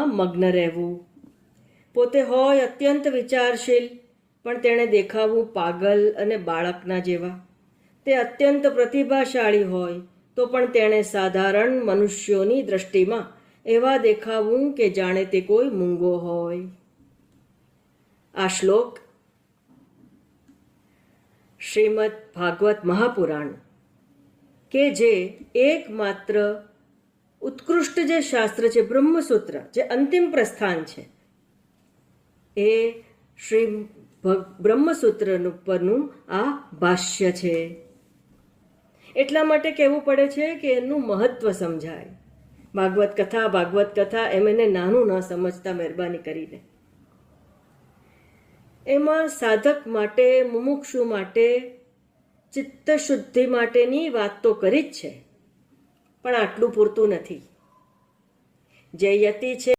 ચિંતામાં મગ્ન રહેવું. પોતે હોય અત્યંત વિચારશીલ, પણ તેણે દેખાવું પાગલ અને બાળકના જેવા. તે અત્યંત પ્રતિભાશાળી હોય તો પણ તેણે સાધારણ મનુષ્યોની દૃષ્ટિમાં એવા દેખાવું કે જાણે તે કોઈ મૂંગો હોય. આ શ્લોક શ્રીમદ ભાગવત મહાપુરાણ, કે જે એકમાત્ર ઉત્કૃષ્ટ જે શાસ્ત્ર છે, બ્રહ્મસૂત્ર, જે અંતિમ પ્રસ્થાન છે, એ શ્રી બ્રહ્મસૂત્ર પરનું આ ભાષ્ય છે. એટલા માટે કહેવું પડે છે કે એનું મહત્વ સમજાય. ભાગવત કથા એમ એને નાનું ન સમજતા મહેરબાની કરીને. એમાં સાધક માટે, મુમુક્ષુ માટે, ચિત્ત શુદ્ધિ માટેની વાત તો કરી જ છે, પણ આટલું પૂરતું નથી. જે યતિ છે